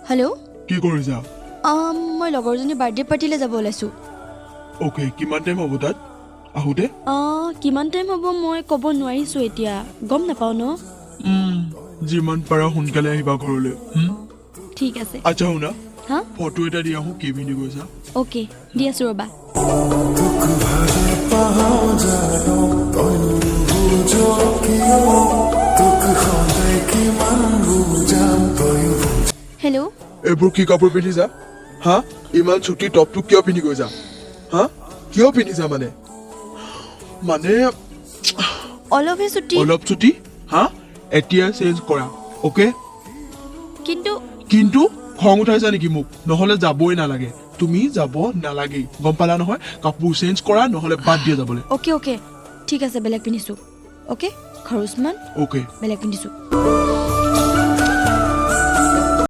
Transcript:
Hello' কি কৰিছা? মই লগৰজনী বাৰ্থডে পাৰ্টিলৈ যাব ওলাইছোঁ। অ'কে, কিমান টাইম হ'ব তাত আহোঁতে? কিমান টাইম হ'ব মই ক'ব নোৱাৰিছোঁ এতিয়া, গম নাপাওঁ ন। যিমান পাৰা সোনকালে আহিবা ঘৰলৈ। ঠিক আছে। আচ্ছা শুনা, হা ফটো এটা দি আহোঁ, কি পিন্ধি গৈছা? অ'কে, দি আছোঁ ৰ'বা। হেল্ল', এইবোৰ কি কাপোৰ পিন্ধিছা? হা, ইমান ছুটি টপটো কিয় পিন্ধি গৈছা? হা, কিয় পিন্ধিছা মানে অলপহে ছুটি। অলপ ছুটি? হা, এতিয়া চেঞ্জ কৰা। অ'কে, কিন্তু খং উঠাইছা নেকি মোক? নহ'লে যাবই নালাগে, তুমি যাব নালাগেই, গম পালা নহয়? কাপোৰ চেঞ্জ কৰা, নহ'লে বাদ দিয়া যাবলৈ। অ'কে ঠিক আছে, বেলেগ পিন্ধিছোঁ। অ'কে, খৰচমান অ'কে। বেলেগ পিন্ধিছোঁ।